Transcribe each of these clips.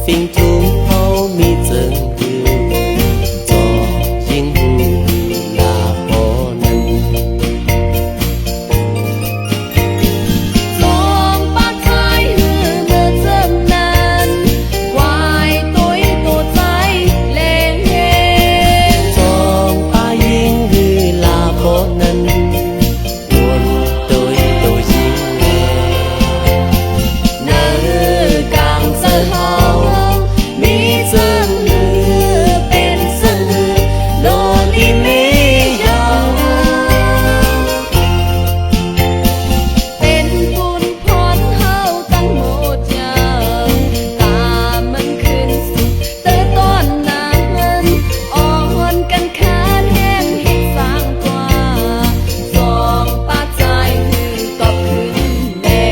bình thú hao mi dần hư cho chính hư là khó năn lòng bát thái hư mơ dâm nan hoài tối tổ trái lệ trong ba yên hư là khó năn buồn tôi chính nghe nơ càng sơ hao mi dâm hư bên sân hư đồ đi mi dòngเป็นบุญพรเฮาตั้งหมดอย่างตามันขึ้นสุดเตอต้อนนั้นอ่อนกันขาแห้งเฮ็ดสร้างกว่าสองปากใจคือตอบขึ้นแน่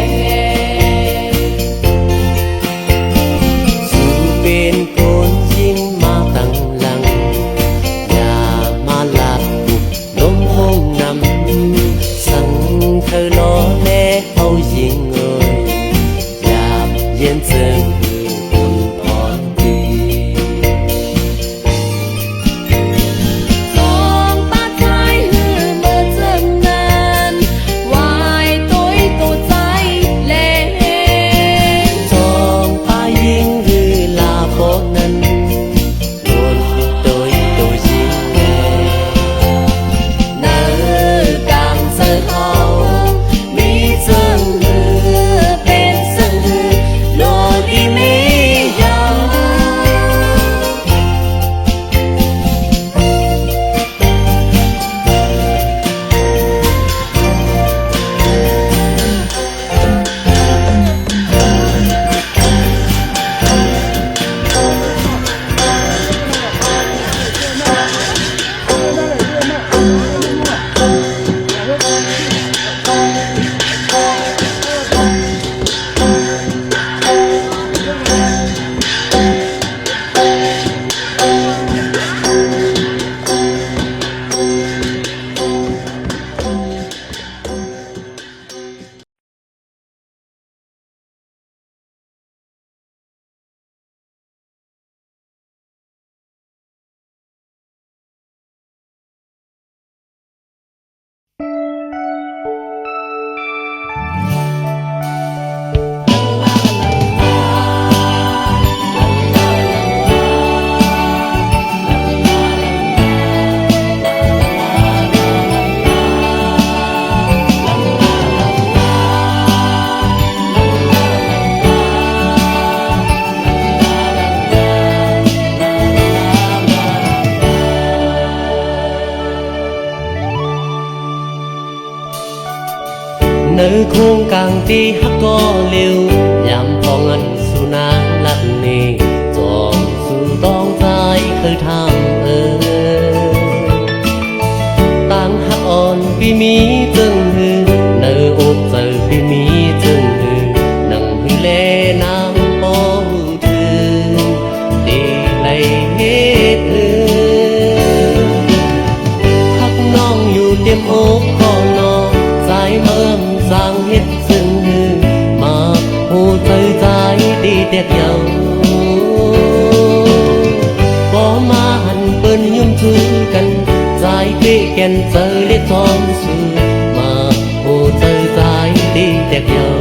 dù bên côn chim ma tăng lăng nhà ma lạc lốm hôm nằm sang thơ nó lẽ hậu dinh người đạp yên dần buồn thon đi สองปากใจหือเมื่อเจอนั้นวายต้อยตัวใจแล trong ba yên hư là khó năn buồn tôi chính nghe เนื้อกางเสือเฮามีเสื่อหือเป็นเสื่อหือโลดีมียาว nơi khuôn càng đi hát có liều nhằm phong anh su na lặt nì dòm su tông dài khơi tham tăng hát on vì mi từng hư nơi ốp giờ vì mi từng hư nặng hư lê nam bó hư thư đi lấy hết hư hát nongอยู่เตรียมốp có nó dài mơm sang hết rừng hư mà hồ trời dài đi đẹp nhau có ma hẳn bên nhung thư cần dài bê kèn giờ lên thon sư mà hồ trời dài đi đẹp nhau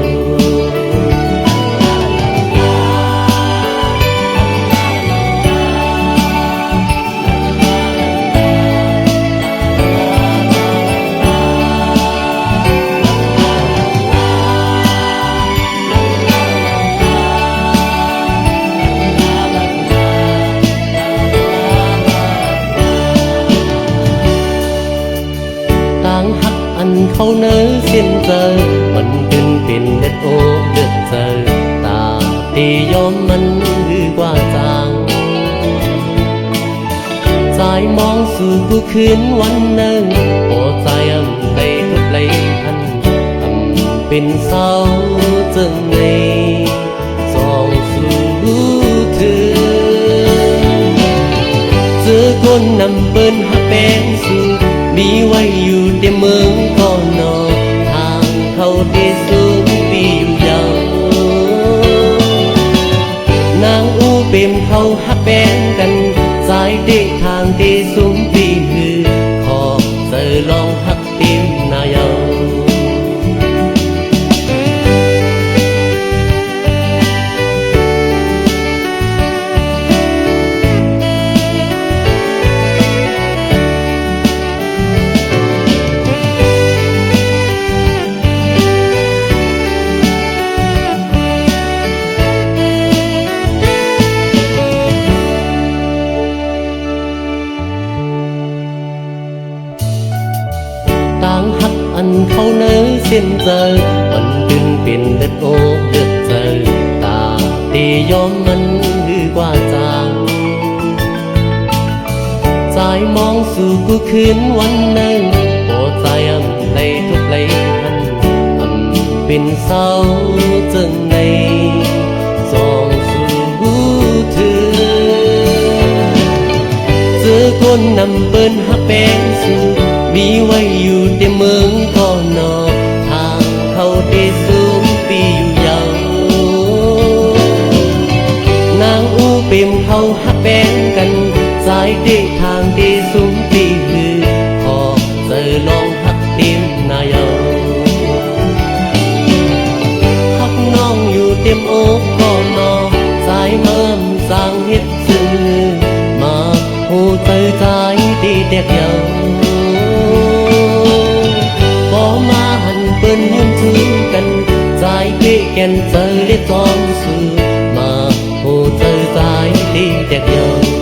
khâu nỡ xin giờ mình đừng tìm đất ô được giờ ta thì do mình hư qua giang dài mong sự cứ khiếnวันนึงโอ้ใจไปทุกไหลทันเป็นเศร้าจึงในสองสู่ถือเจอคนนำเบิ้นหักเป็นสู่มีไว้อยู่ในเมืองก่อนนอทางเขาที่สูงปีอยู่ยาวนางอูเป มเขาฮักแบงกันสายเด็กทางที่สุมปีคือขอเจอลองฮักเต็มนายาอันเขาเนื้อเส้นเจอมันดึงเป็นเลือดโอเลือดเจอตาตียอมมันหือกว่าจางใจมองสู่กูคืนวันหนึ่งโปรดใจในทุกไหลพันเป็นเศร้าจึงในสองสู่เธอเจอคนนำเปิ้นฮักแปงสู่มีไว้อยู่ในเมืองก่อนนอทางเขาได้สูงปีอยู่ยาวนางอูเปี่ยมเขาฮักแบงกันสายเด็กทางได้สูงปีคือขอเจอลองฮักเต็มนายาฮักน้องอยู่เต็มอกก่อนนอสายเมิ่มสร้างเฮ็ดซื่อมาหูเจอใจดีเด็กยาวมาหันเปิ้นยืนถือกันใจเป้แก่นเจอเรียกร้องสื่อมาโหเจอใจดีเด็กยาว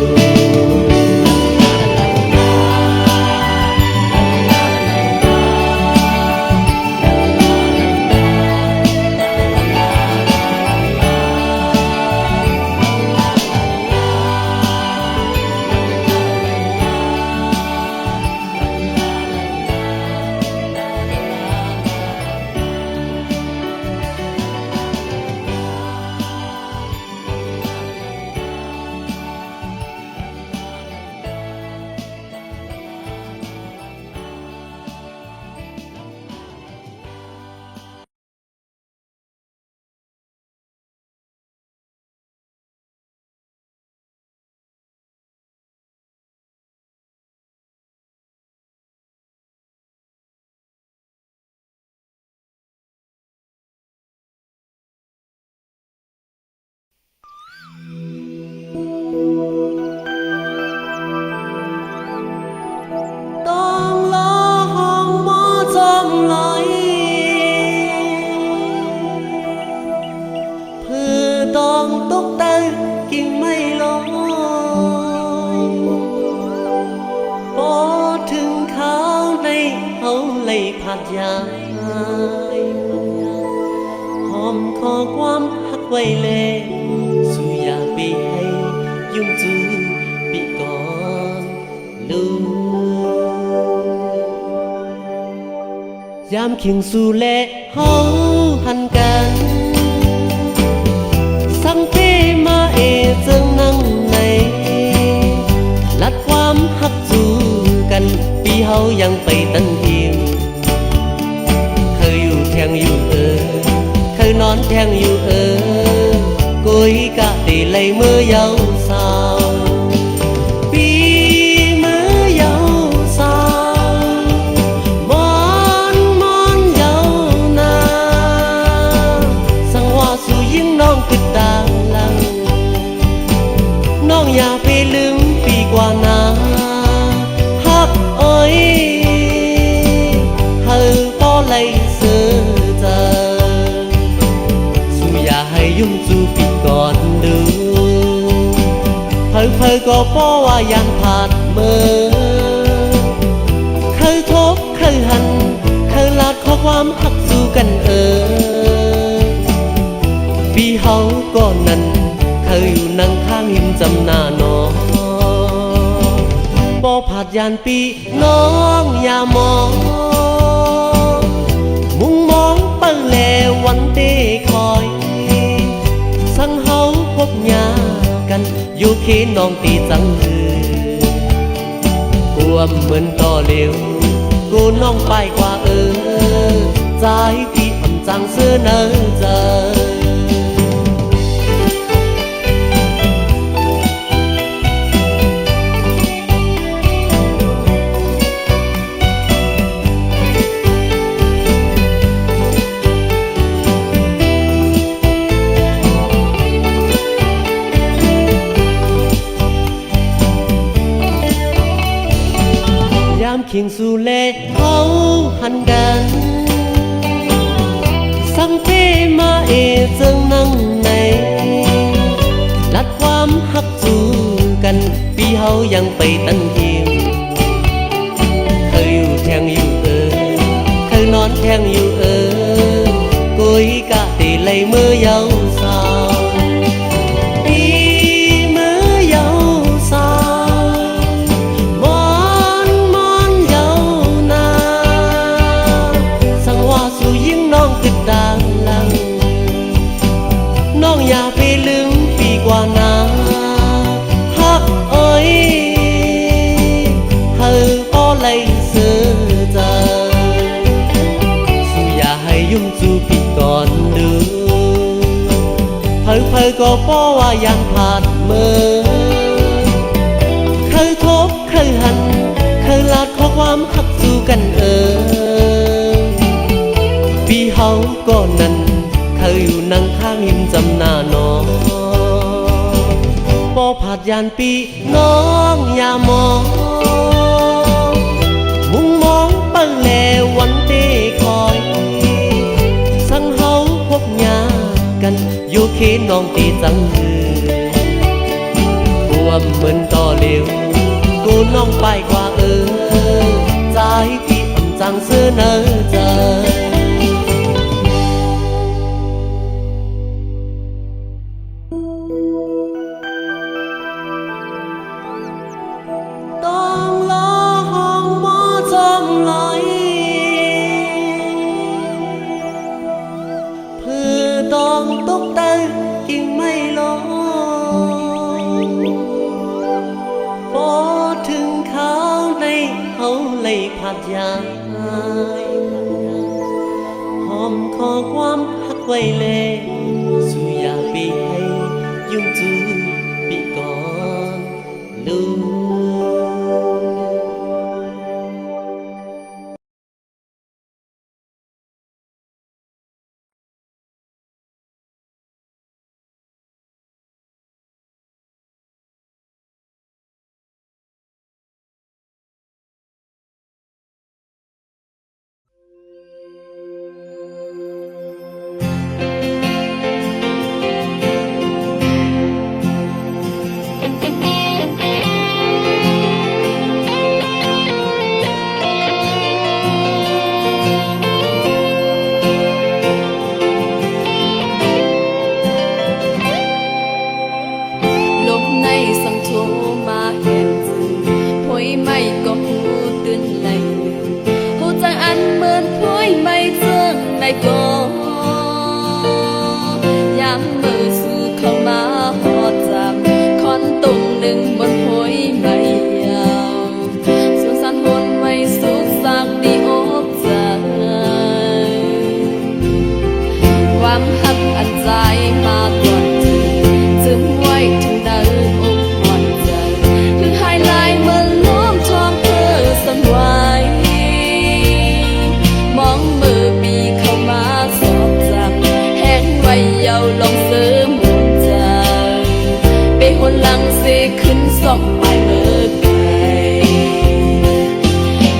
ผัดยายหอมขอความหักไว้เลยสู่อย่าไปให้ยุ่งจูปีก่อนลูยามเคียงสู่แลเฮาหันกันสังเพมาเจิงนั่งในลัดความหักจูกันปีเฮายังไปตันทีมแทงอยู่เคยนอนแทงอยู่กุยกะตีเลยมือยาวสาวปีมือยาวสาวมอนยาวนาสังว่าสู่ยิ่งน้องติดตามหลังน้องอย่าไปลืมปีกว่านาฮักอ้อยเฮาป้อเลยยุ่งจูปีก่อนดูเพอก็เพราะว่ายันผ่านมือเคยทบเคยหันเคยลาดข้อความหักสู้กันปีเฮาก็นั้นเคยอยู่นั่งข้างหิมจำหน้าน้องบ่ผ่านยันปีน้องอย่ามองมุ่งมองเปิ้งแลวันเต้คอยสังเฮาพบยากันอยู่เขนน้องตีจังหือกวมเหมือนต่อเร็วกูน้องไปกว่าใจที่อ่ำจังเสื้อเนอเจอ คิงสู่แลเขาหันกันสังเทมาเจิงนั่งในลัดความหักจูกันปีเฮายังไปตั้งเทียมเคยอยู่แทงอยู่เคยนอนแทงอยู่กุยกะตีเลยมือยาวสาวปีมือยาวสาวมอนยาวนาสังว่าสู่ยิ่งน้องติดดังลังน้องอย่าไปลืมปีกว่านาฮักเอ้ยเฮอป้อเลยเสือใจสู่อย่าให้ยุ่งจูปีก่อนดูเพอก็ป้อว่ายังผ่านเมื่อเคยทบเคยหันเคยลาดข้อความหักจูกันปีเฮาก็นั้นเคยอยู่นั่งข้างหิมจำหน้าน้องป้อผาดยานปีน้องอย่ามองมุงมองเปิ้ลแลวันเต้คอยสังเฮาพบยากันอยู่เขนน้องตีจังหือวมเหมือนต่อเร็วกูน้องไปกว่าใจพี่อำจังเสื้อเนอใจต้องรอห้องหมอจอมลอยเพื่อต้องตกตากิ่งไม่ลงพอถึงเขาในเขาเลยผัดยายหอมขอความหักไว้เลยสู่อย่าปีให้ยุ่งจูปีก่อนลูกลมในสังโทมาเห็นจือพอยไม่ก็หูตื่นไหลหูใจอันเหมือนพอยไม่เจิงในก่อยามมือสู่เข้ามาหอดจำคอนตุ่มหนึ่งบนพอยไม่ยาวสุขสันต์บนไม่สุขสักดีอกใจความหักอันใจมาก่อนจึงไว้ถึงนั้นอกหวั่นใจคือไฮไลท์เมื่อล้อมทองเธอสนไว้มองมือปีเข้ามาสอบจับแห้งไว้เยาลองเสริมหัวใจไปหนหลังเสขึ้นสองไปเมื่อไกล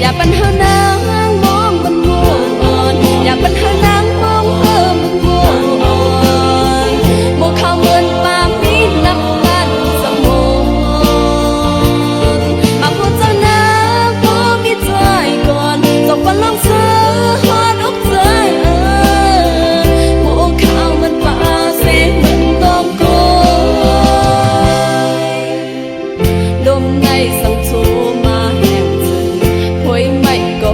อย่าปัญหานางมองมันโง่อ่อนอย่าปัญหานางมองมันโง่อ่อนโมเข้าเหมือนปากนี้นับกันสมองมาพูดเจ้าหน้าพอมีใจก่อนจบวันลองเสือหอดอกใจโมเข้าเหมือนปากเสียเหมือนต้องโกยลมในสังโทมาแห่งจึงพอยไม่ก็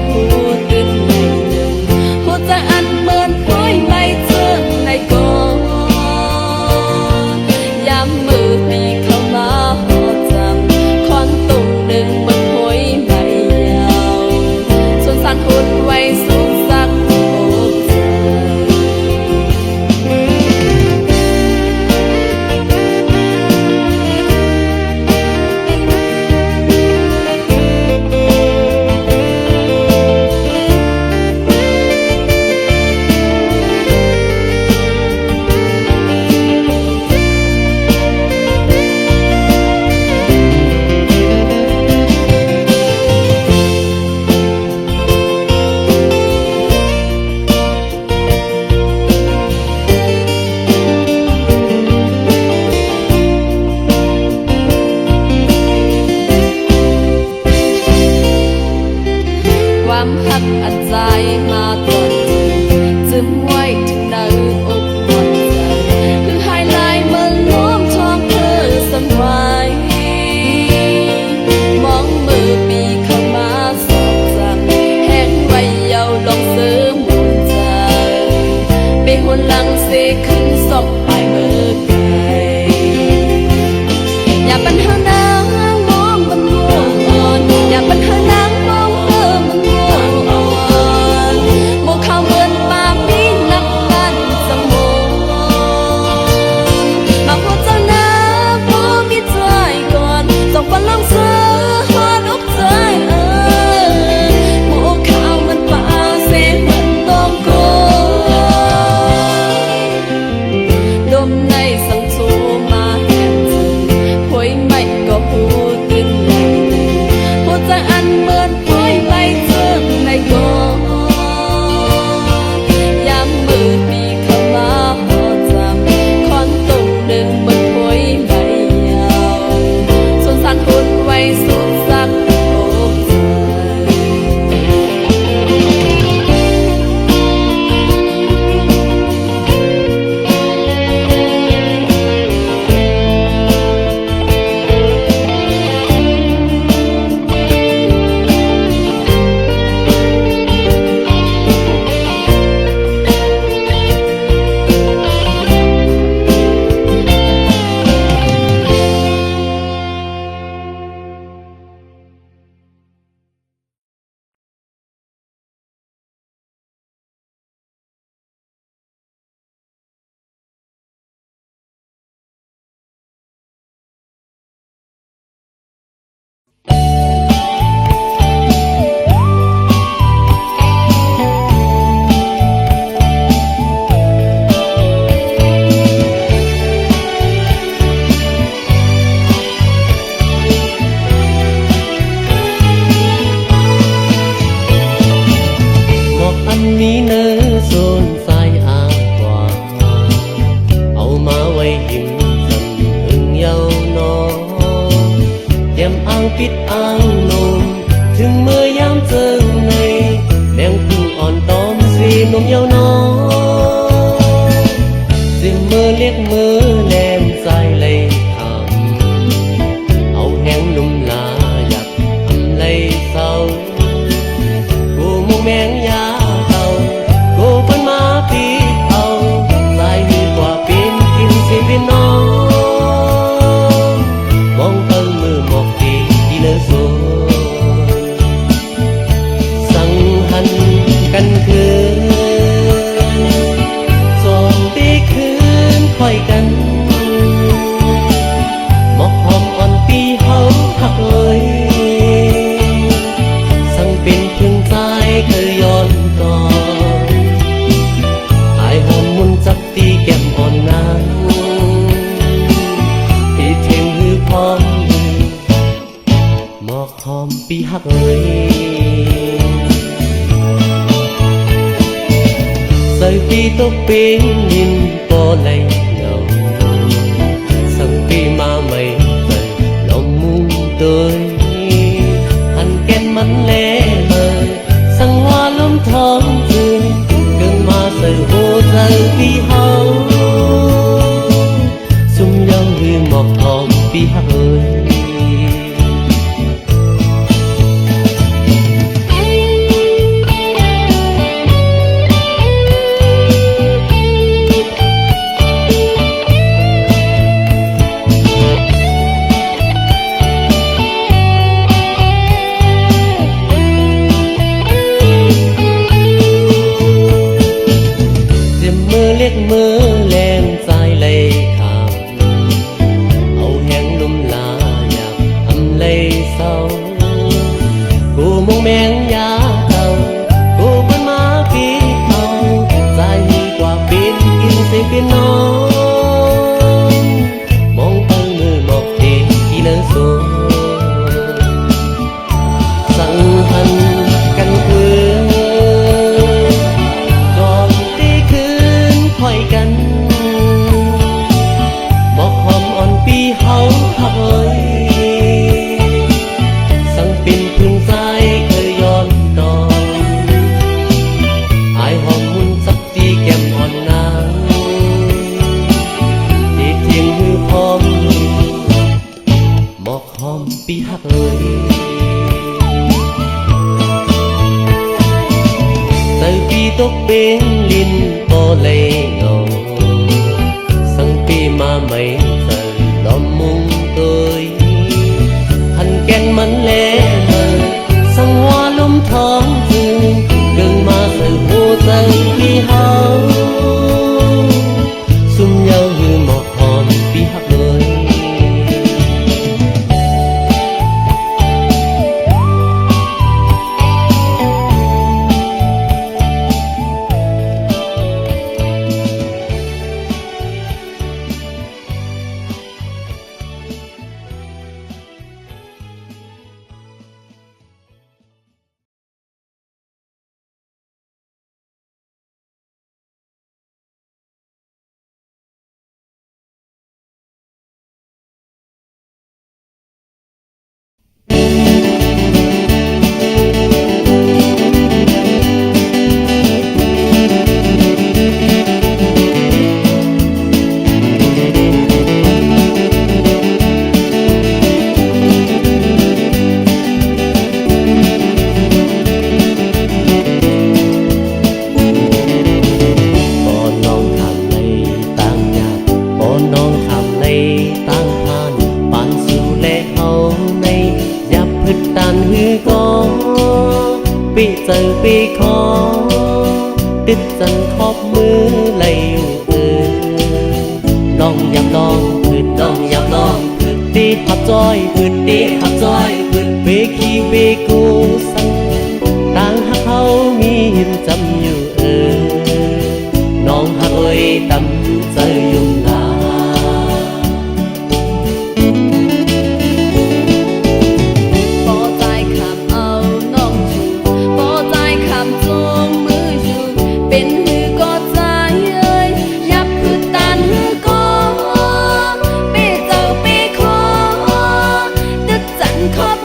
ปิดอ่างนมถึงเมื่อยามเจอในแดงพึ่งอ่อนตอมสีนมยาวนอนสิมือเรียกมือแลมใจเลยทำเอาแหงนุ่มลาอยากทำเลยเศร้ากูมุงแมงยาเต่ากูเพิ่นมาปีเอาใจดีกว่าปีนกินสิเป็นน้องมองเติงมือหมอกตีที่เลอโซสังหันกันคืนสองตีคืนค่อยกันหมอกหอมอ่อนปีเฮาหักเอ่ยสั่งเป็นพึงใจเคยย้อนก่อนอายหอมมุนจับตีแก้มอ่อนนางพี่เทงหือพร้อมหมอกหอมปีหักเอ่ยใส่ปีตกเป็นยินก็เลยเหงาสั่งปีมาไม่ใจลมมุงเตยหันแก่นมันเล่เอ่ยสั่งว่าลมท้องจืนเกินมาใส่หัวใจปีเฮาซุ่มยังหือหมอกหอมปีหักเอ่ยเรียกมือแลมใจเลยขาดเอาแหงนุ่มลาอยากทำเลยเศร้ากูมองแมงยาเต่ากูเพิ่นมาปีเขาใจกว่าปีนกินสิเป็นน้องมองเติงมือหมอกตีที่เนื้อโซสั่งหันกันคืนค่อยกันบอกหอมอ่อนปีเฮาหักเอ่ยสั่งเป็นพึงใจเคยย้อนตอนอายหอมมุนสักตีแก้มอ่อนนางที่เทียงหือพร้อมบอกหอมปีหักเอ่ยใส่ปีตกเป็นลินก็เลยเหงาสั่งปีมาไม่เจอลมมุงเตยหันแก่นมันแลเลยสั่งว่าลมท้องจึงเกิงมาใส่หัวใจพี่เฮาซุ่มยาวหือหมอกหอมปีหักเลยปีเจอปีขอติดจันทบมือไหลน้องอยากลองพืชน้องอยากลองพืชตีหับจอยพืชตีหับจอยพืชเบคีเบกูสังต่างหักเขามีหิมจำอยู่น้องหักเอ้ยตำใจยุ่งลาขอบ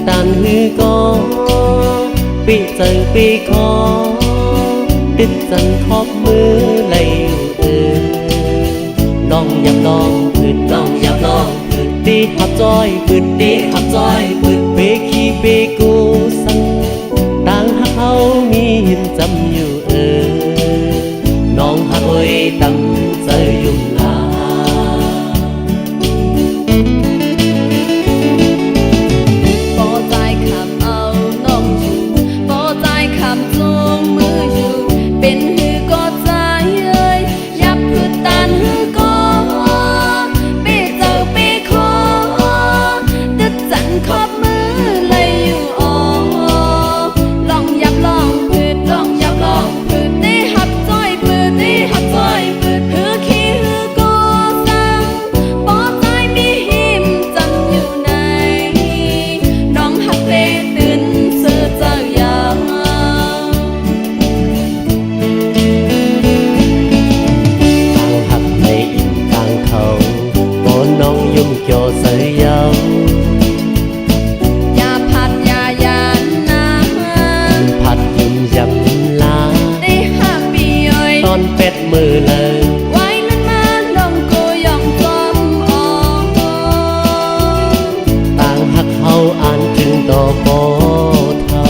ตันฮือก็ปีเจอปีคอติดจันทอบมือไหลลองอยากลองพืดลองอยากลองพืดตีขับจอยพืดตีขับจอยพืดเปขี้เปกูสังต่างหักเขามีหินจำอยู่น้องหักไว้ตั้งใจยุ่งลาบ่ใจคำเอาน้องอยู่บ่ใจคำจงมืออยู่เป็นหือก็ใจเอ้ยยับคือตันหือก็เป้เจ้าเป้คอตึกจันขอบมือเลยอยู่อ๋อลองยับลองพืดลองยับลองพืดได้หับจ้อยพืดได้หับจ้อยพืดหือขี้หือก็สั่งบ่ใจมีหิมจำอยู่ในน้องหักเป้ตื่นเสือเจ้าอย่าง ต่างหักในอินต่างเขาบนน้องยุ่มเกี่ยวเสียยาว อย่าพัดอย่ายานนะ ผัดยุ่มยำลา ได้ห้าปีเอ้ย ตอนเป็ดมือเลย ไว้นั้นมาลงกูยองจอมออก ต่างหักเขาอ่านถึงต่อปอเท่า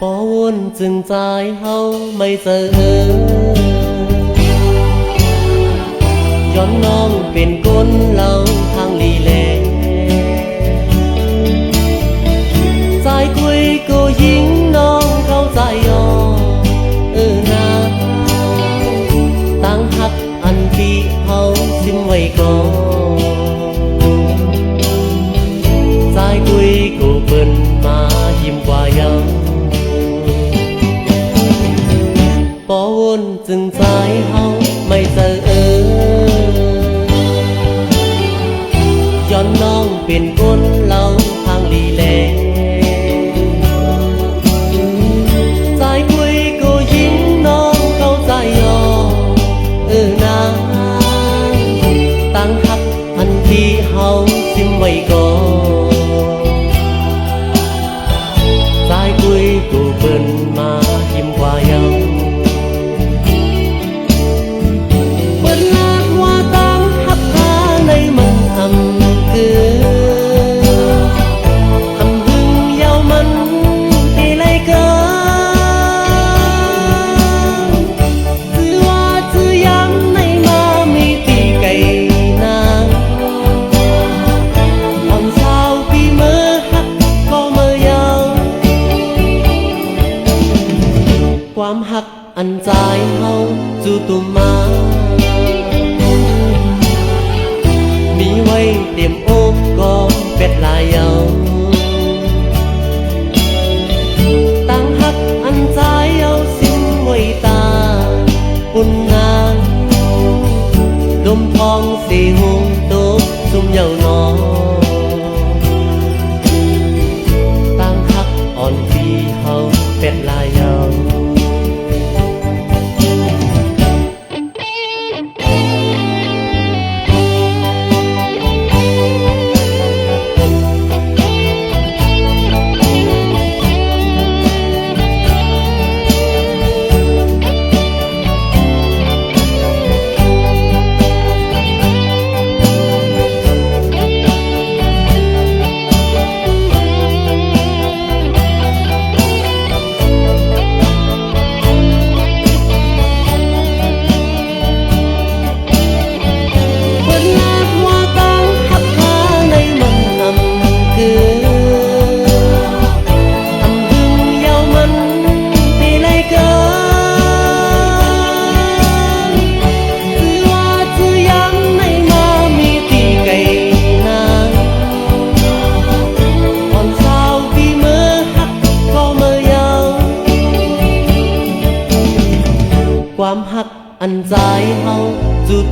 ปอวุ่นจึงใจเฮาไม่เจอย้อนน้องเป็นคนเราทางลีแลใจคุยกูยิงน้องเข้าใจอ่อนาตั้งหักอันที่เฮาซิมไว้ก่อนใจคุยกูเปิ้นมายิ้มกว่ายัง ปอวุ่นจึงใจเฮาไม่เจอย้อนน้องเป็นคนเราทางลีแลใจคุยกูยิงน้องเข้าใจอ่อนาตั้งหักอันที่เฮาซิมไว้ก่อน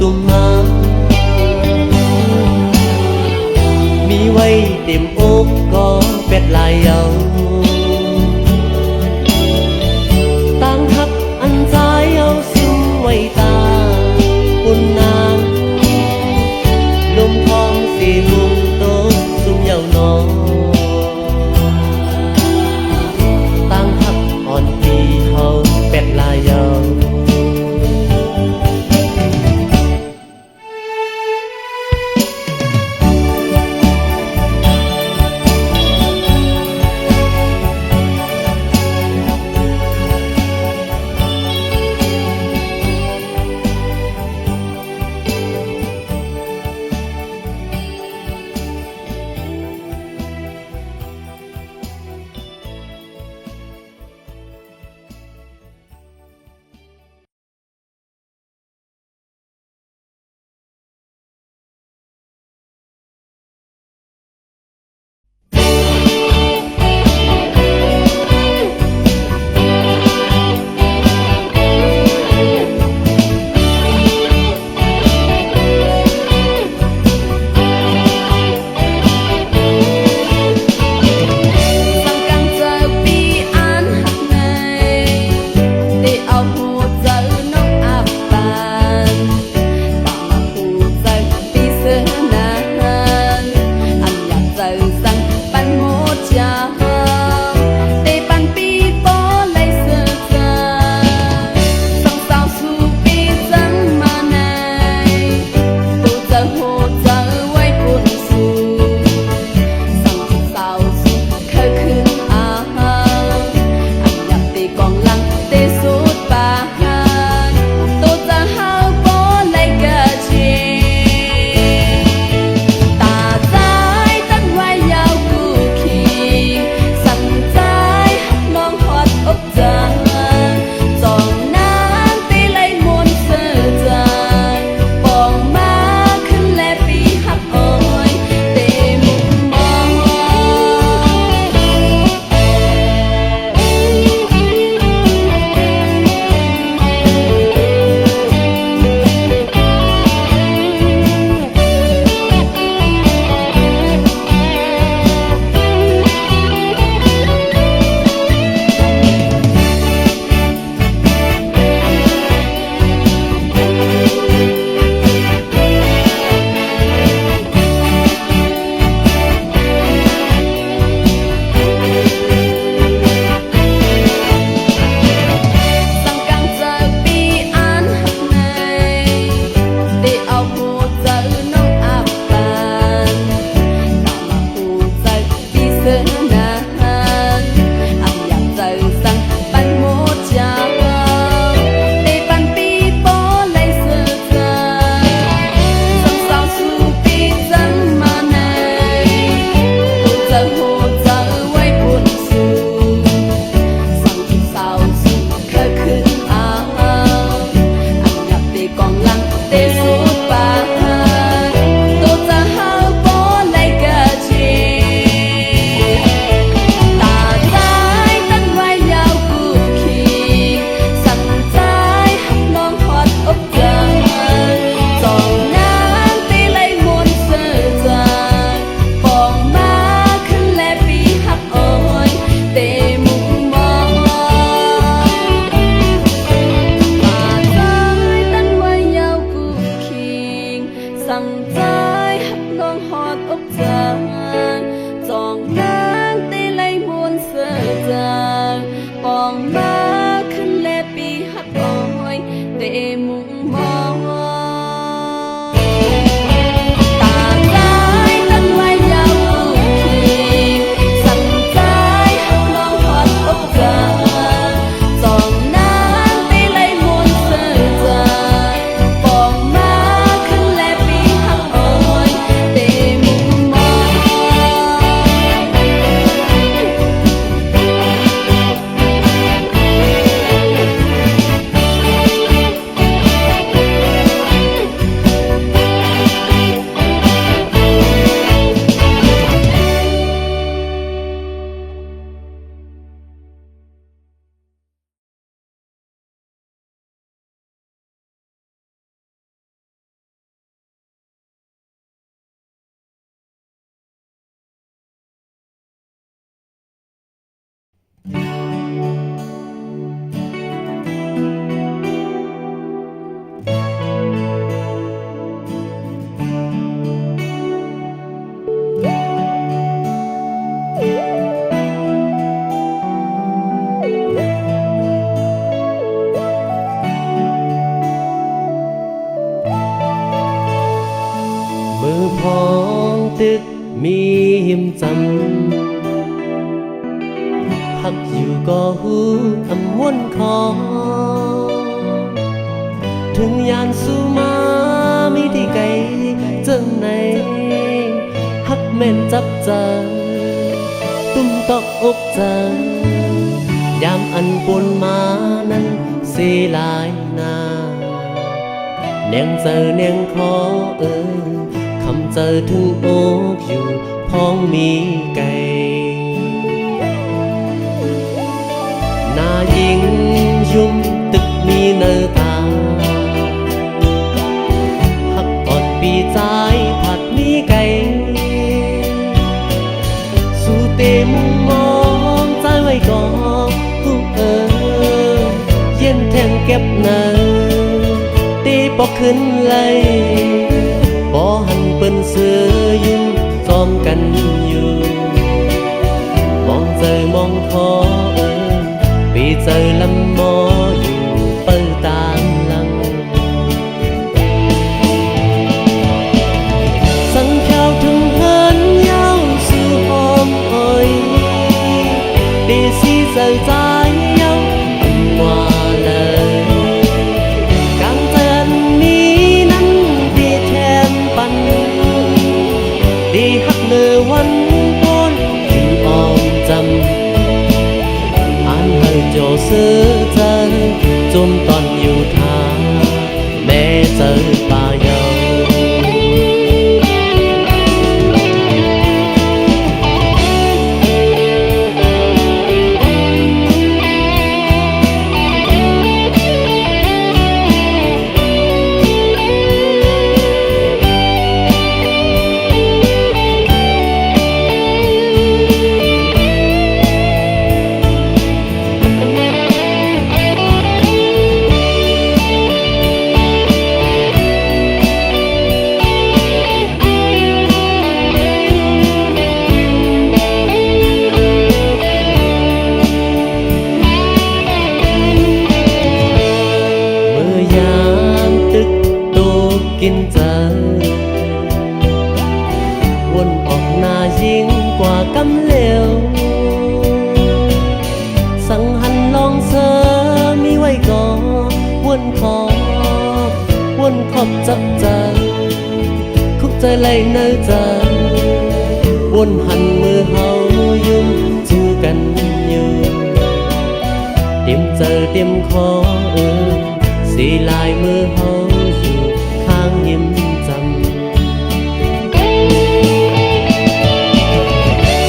ตุ่มมามีไว้เต็มอกก็เป็ดลายเอาตั้งหักอันใจเอาซึ่งไว้ตาอุ่นนางลมทองสีหุ่มโตซุ่มเยาวนองตั้งหักอ่อนปีเขาเป็ดลายเอา หักอยู่ก็หูอำม้วนคอถึงยานสู้มามีที่ไกลจังไหนหักแม่นจับใจตุ้มตอกอกใจยามอันปนมานั้นสีลายนาแนงเจอแนงคอคำเจอถึงอกอยู่พ้องมีไก่หน้ายิงยุ่มตึกมีเนื้อตาหักอ่อนปีใจผัดมีไก่สู่เต็มมองใจไว้ก่อนทุกเย็นแทงเก็บเนื้อตีปอกขึ้นเลยบ่หันเปิ้นเสือยุ่งซ้อมกันอยู่มองเจอมองคอปีเจอลำมออยู่เปิ้ลตามหลังสังแถวถึงเฮินยาวสู่หอมอ้อยดีสีเจอใจยาวกว่าเลยกลางเตือนนี้นั้นดีแทนปันดีหักเนื้อวันปนอยู่ออมจำอันเฮยโจซื้อเจอจมตอนอยู่ทางแม่เจอป่าเยากินเจอวนออกหน้ายิ่งกว่ากำเหลวสังหันลองเสอมีไว้ก่อนวนขอบจับใจคุกใจไหลเนื้อใจวนหันมือเฮายุ่มจูกันอยู่เตรียมเจอเตรียมคอสีลายมือเฮายิ้มจำ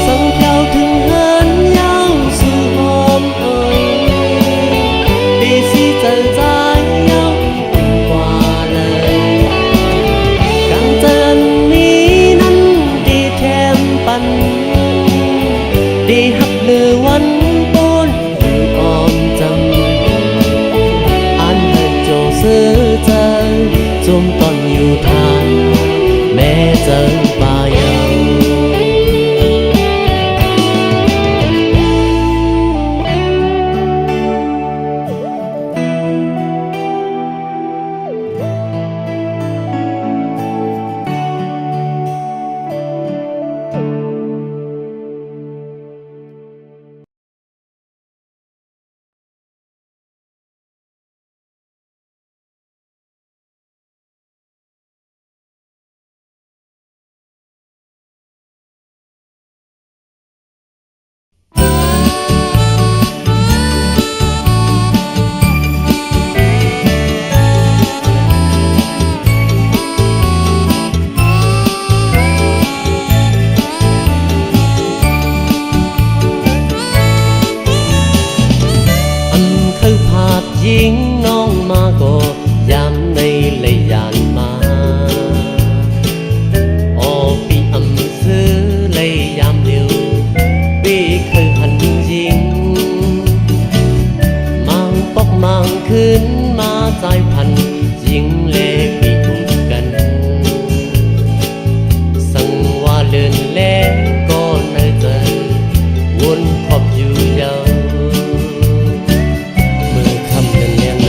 สังแถวถึงเฮินยาวสู่หอมดีสีเจอใจยาวกว่าเลยกลางเตือนนี้นั้นดีแถมปันดีหักเนื้อวันปนอยู่ออมจำอันเฮยโจซื้อใจจมตอนอยู่ทางแม่เจอป่าเยายิงน้องมาก็ยามในเลยยานมาออกปีอำซื้อเลยยามเดียวปีเคยหันยิงมังปอกมังขึ้นมาใจพันยิงเล่ปีกันสังว่าเลื่อนแล้วก็เนยเจอวนขอบอยู่ยาวมือคำเล่น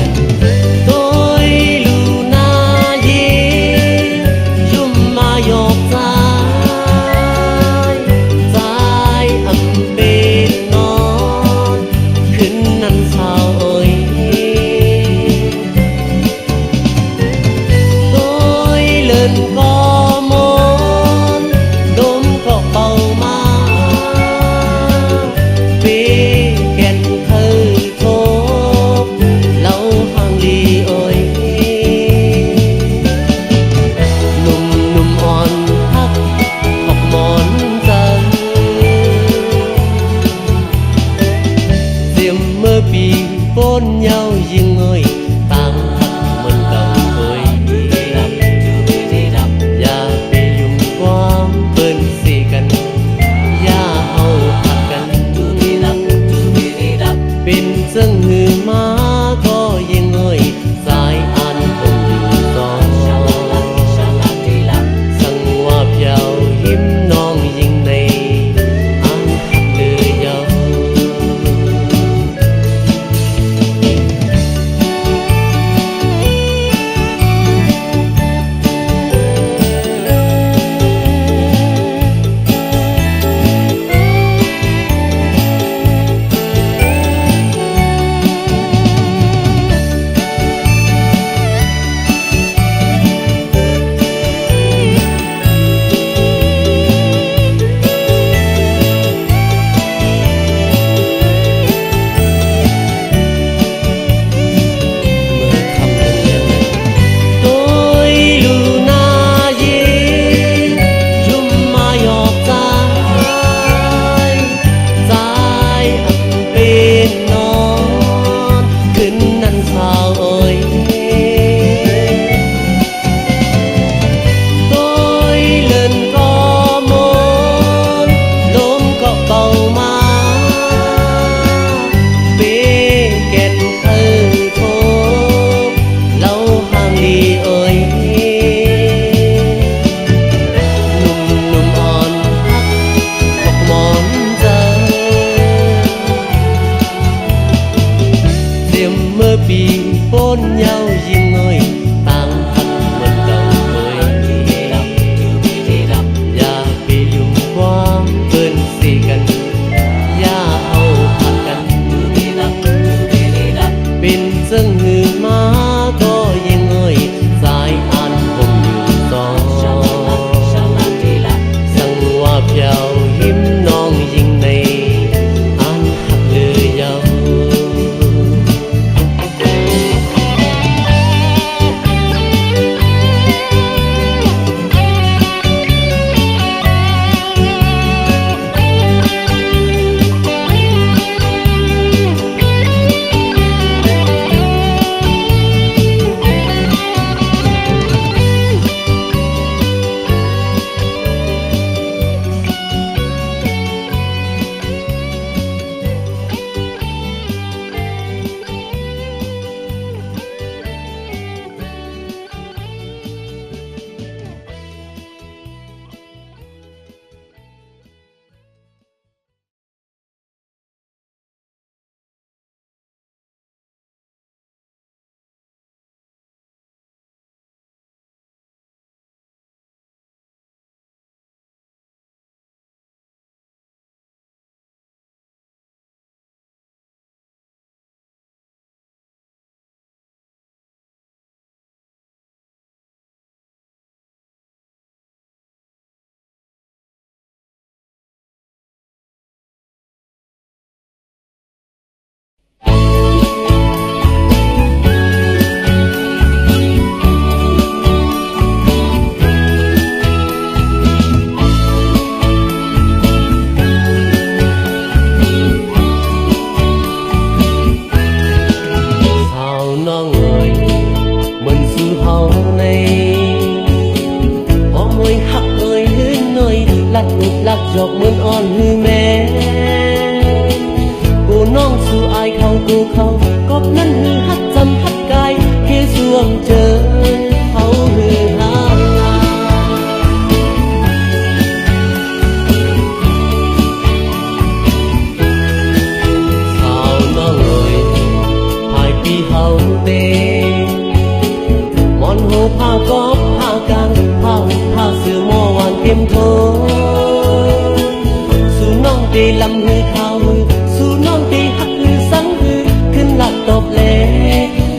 ข่าวมือสู่น้องตีหักหือสังหือขึ้นหลักตบเล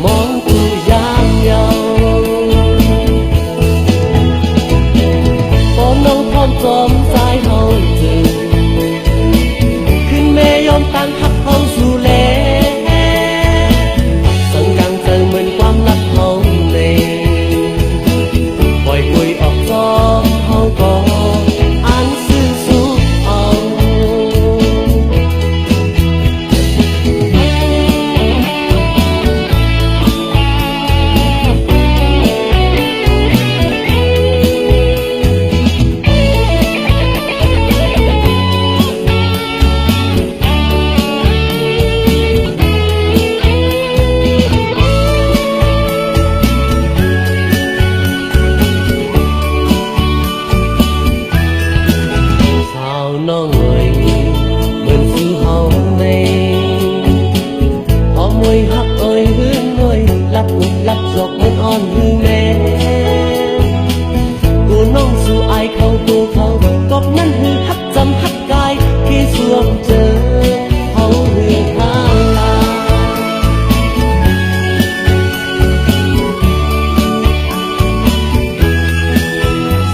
มองกูยามเยาพอน้องพร้อมจอมสายเฮาจือขึ้นแม่ยอมตั้งหักเฮาสู่เลสังกังเจอเหมือนความรักเฮาเนปล่อยคุยออกจอเฮาก็อันซื่อสู้เอา sao nó người mình sư hầu này họ môi hắc ơi hương ơi lắp giọt mình on hương mê cô nông sư ai khâu cô khâu cọp năn hư hắc dâm hắc gai khi xuông chờ hầu hương tha la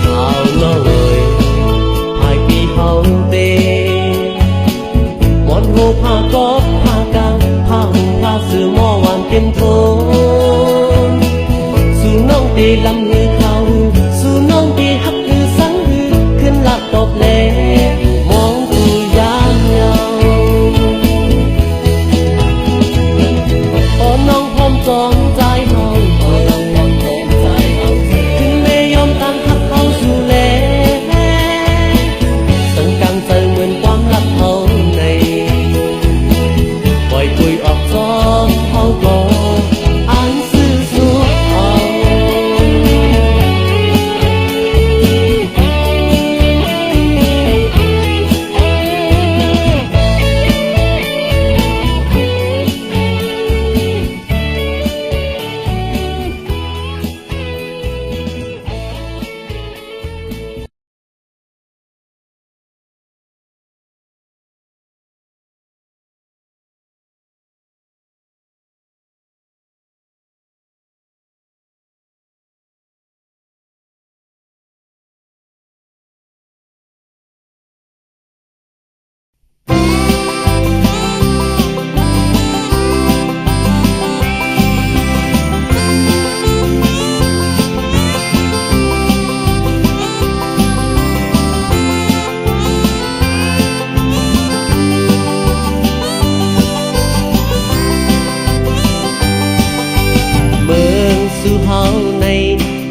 sao nó người haiปีเฮาเตมอนโหผ้ากอบผ้ากางผ้าห่มผ้าเสื้อหม้อวานเต็มโทนสู่น้องตีลำหือเขาสู่น้องตีหักหือสังหือขึ้นหลักตบเลมองกูยามเยาพอน้องพร้อมจองใจเฮาขึ้นแม่ยอมตั้งหักเขาสู่เลสังกังเจอเหมือนความรักเฮาในปล่อยคุยออกจอเฮาก็อันซื่อสู้เอา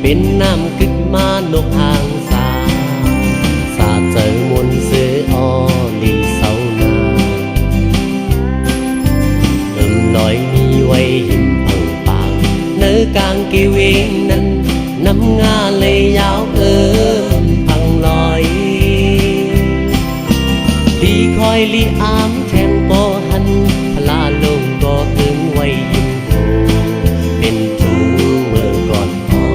เป็นน้ำกึกมานกหางสาสาเจอมนเสือออลีเสานาเริ่มลอยมีไว้หิมพังปางเนื้อกลางกีวิงนั้นน้ำงาเลยยาวพังลอยดีคอยลีอามแทงโปหันพลาลงก็ถึงไว้ยิมโหเป็นจูเมื่อก่อนพอ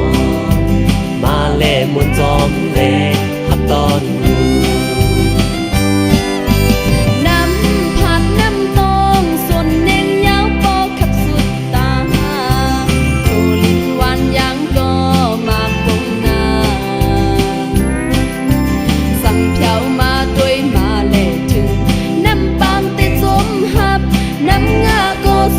มาแล่มวนจอมแล่ขับตอนอยู่น้ำผัดน้ำตองส่วนเน่งยาวปอขับสุดตาโอลินหวานยังก็มาคงนาสั่งเพียวมาด้วยมาแล่ถึงน้ำปามติดสมหับน้ำงาก็ส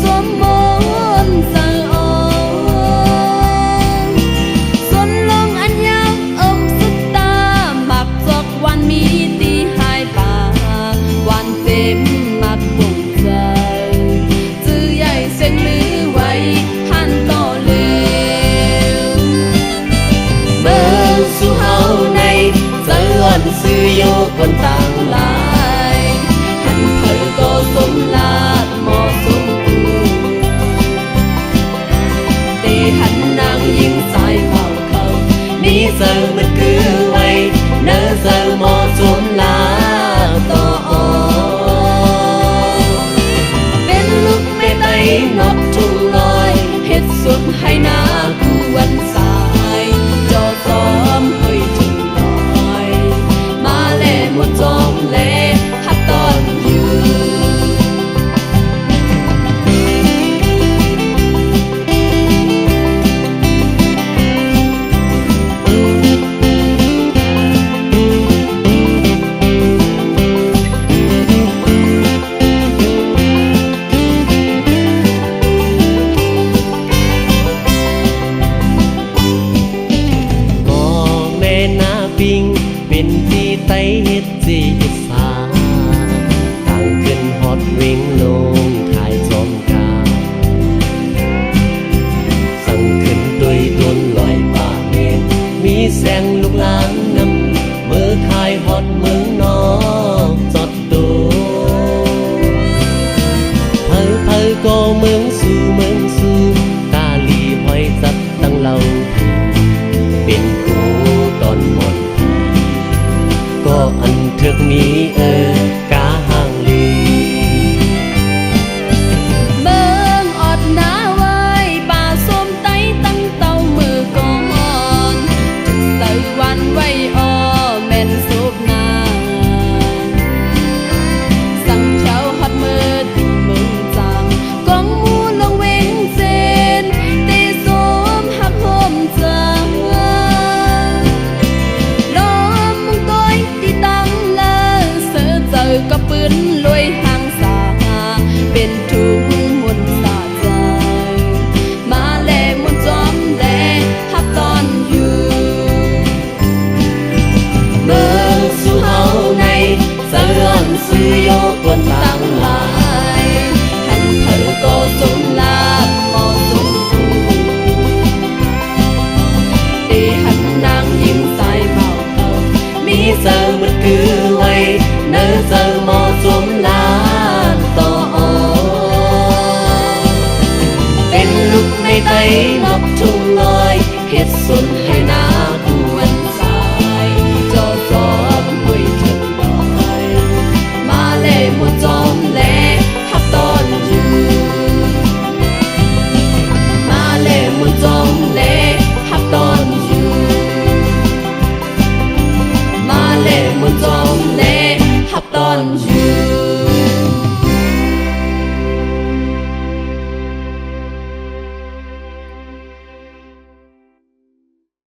ก็เมืองสู่กาลีหอยจับตั้งเราเป็นกูตอนหมดก็อันเถือกนี้กาห่างลี เบิ่งอดหน้าไว้ป่าส้มไต้ตั้งเต้ามือก่อนจึงใส่วันไว้อ้อแม่นสุบนาสั่งเช้าฮอดมือติเมืองจางกองหมูลงเวงเซนตีสมหักโฮมจางล้อมมุงต้อยตีตังเลอเสือเจอก็ปืนลอยหางสาเป็นทุกมนต์สาใจมาแลมนต์จอมแลฮับตอนอยู่เมืองสู่เฮาในเสืออนซื้อโยกวนต่างหลาย หันเธอก็สมลาบมอสมกูตีหันนางยิ้มใส่เมาเก่ามีมีเสือมันคือไว้เนื้อเสือหมอสมลานต่อเป็นลูกในไตนกทุ่งลอยเฮ็ดสนให้นาดู วันสายจอจอมหุยถึงดอยมาเล่มนต์จอมแลฮับตอนอยู่มาเล่มนต์จอมแลฮับตอนอยู่มาเล่มนต์จอมแลฮับตอนอยู่